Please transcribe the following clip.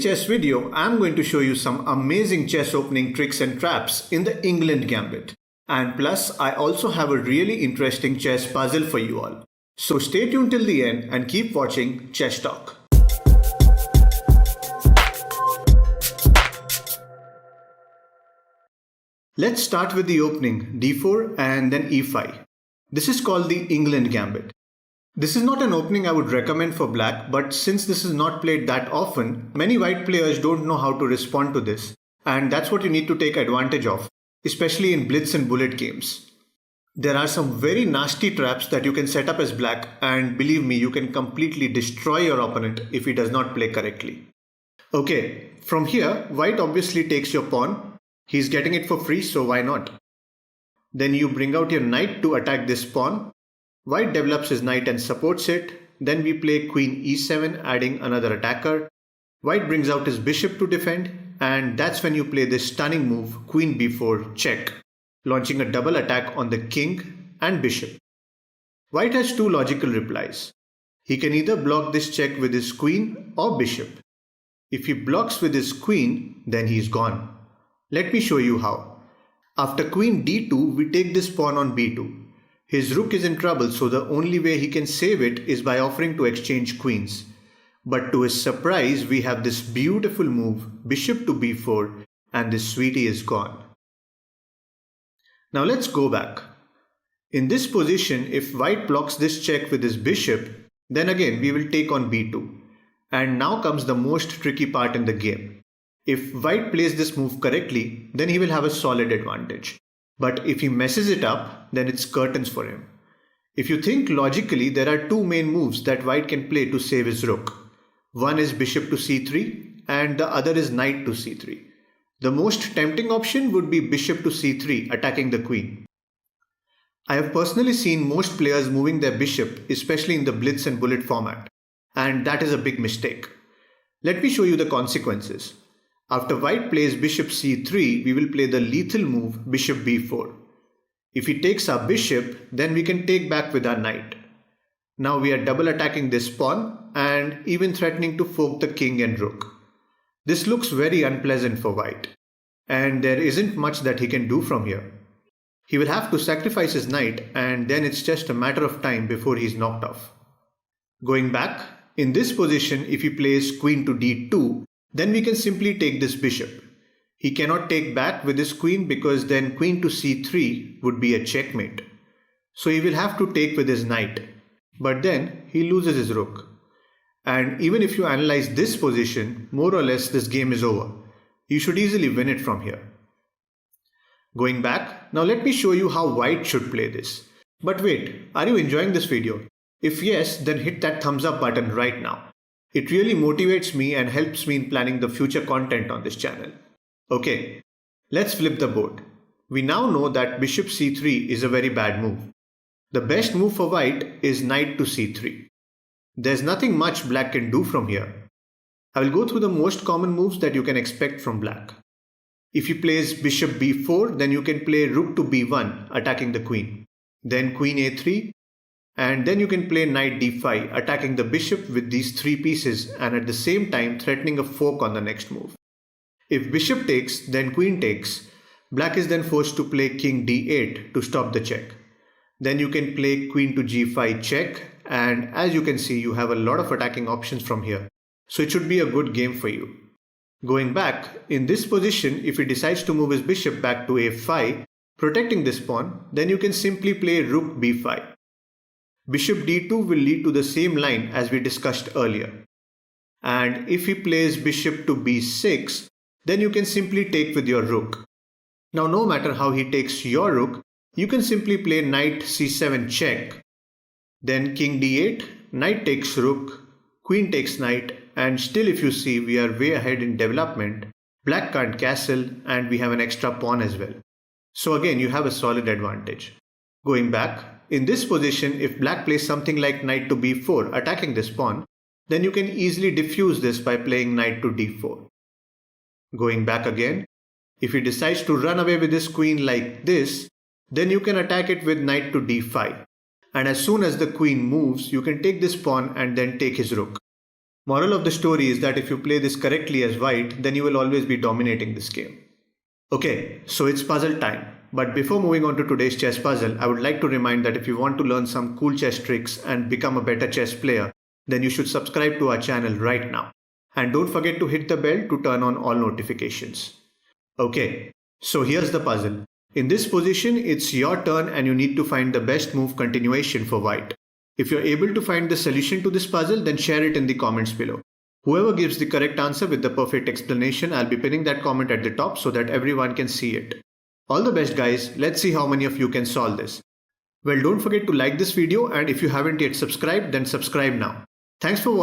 chess video, I'm going to show you some amazing chess opening tricks and traps in the England Gambit. And plus, I also have a really interesting chess puzzle for you all. So stay tuned till the end and keep watching Chess Talk. Let's start with the opening d4 and then e5. This is called the England Gambit. This is not an opening I would recommend for black, but since this is not played that often, many white players don't know how to respond to this, and that's what you need to take advantage of, especially in blitz and bullet games. There are some very nasty traps that you can set up as black, and believe me, you can completely destroy your opponent if he does not play correctly. Okay, from here, white obviously takes your pawn. He's getting it for free, so why not? Then you bring out your knight to attack this pawn. White develops his knight and supports it. Then we play queen e7, adding another attacker. White brings out his bishop to defend, and that's when you play this stunning move, queen b4 check, launching a double attack on the king and bishop. White has two logical replies. He can either block this check with his queen or bishop. If he blocks with his queen, then he's gone. Let me show you how. After queen d2, we take this pawn on b2. His rook is in trouble, so the only way he can save it is by offering to exchange queens. But to his surprise, we have this beautiful move, bishop to b4, and this sweetie is gone. Now let's go back. In this position, if white blocks this check with his bishop, then again we will take on b2. And now comes the most tricky part in the game. If white plays this move correctly, then he will have a solid advantage. But if he messes it up, then it's curtains for him. If you think logically, there are two main moves that white can play to save his rook. One is bishop to c3 and the other is knight to c3. The most tempting option would be bishop to c3, attacking the queen. I have personally seen most players moving their bishop, especially in the blitz and bullet format. And that is a big mistake. Let me show you the consequences. After white plays bishop c3, we will play the lethal move bishop b4. If he takes our bishop, then we can take back with our knight. Now we are double attacking this pawn and even threatening to fork the king and rook. This looks very unpleasant for white, and there isn't much that he can do from here. He will have to sacrifice his knight, and then it's just a matter of time before he's knocked off. Going back, in this position, if he plays queen to d2, then we can simply take this bishop. He cannot take back with his queen because then queen to c3 would be a checkmate. So he will have to take with his knight. But then he loses his rook. And even if you analyze this position, more or less this game is over. You should easily win it from here. Going back, now let me show you how white should play this. But wait, are you enjoying this video? If yes, then hit that thumbs up button right now. It really motivates me and helps me in planning the future content on this channel. Okay, let's flip the board. We now know that bishop c3 is a very bad move. The best move for white is knight to c3. There's nothing much black can do from here. I will go through the most common moves that you can expect from black. If he plays bishop b4, then you can play rook to b1, attacking the queen. Then queen a3. And then you can play knight d5, attacking the bishop with these three pieces and at the same time threatening a fork on the next move. If bishop takes, then queen takes. Black is then forced to play king d8 to stop the check. Then you can play queen to g5 check, and as you can see, you have a lot of attacking options from here. So it should be a good game for you. Going back, in this position, if he decides to move his bishop back to a5, protecting this pawn, then you can simply play rook b5. Bishop d2 will lead to the same line as we discussed earlier. And if he plays bishop to b6, then you can simply take with your rook. Now no matter how he takes your rook, you can simply play knight c7 check. Then king d8, knight takes rook, queen takes knight, and still if you see we are way ahead in development. Black can't castle and we have an extra pawn as well. So again you have a solid advantage. Going back, in this position, if black plays something like knight to b4, attacking this pawn, then you can easily diffuse this by playing knight to d4. Going back again, if he decides to run away with his queen like this, then you can attack it with knight to d5. And as soon as the queen moves, you can take this pawn and then take his rook. Moral of the story is that if you play this correctly as white, then you will always be dominating this game. Okay, so it's puzzle time. But before moving on to today's chess puzzle, I would like to remind that if you want to learn some cool chess tricks and become a better chess player, then you should subscribe to our channel right now. And don't forget to hit the bell to turn on all notifications. Okay, so here's the puzzle. In this position, it's your turn and you need to find the best move continuation for white. If you're able to find the solution to this puzzle, then share it in the comments below. Whoever gives the correct answer with the perfect explanation, I'll be pinning that comment at the top so that everyone can see it. All the best guys, let's see how many of you can solve this. Well, don't forget to like this video, and if you haven't yet subscribed, then subscribe now. Thanks for watching.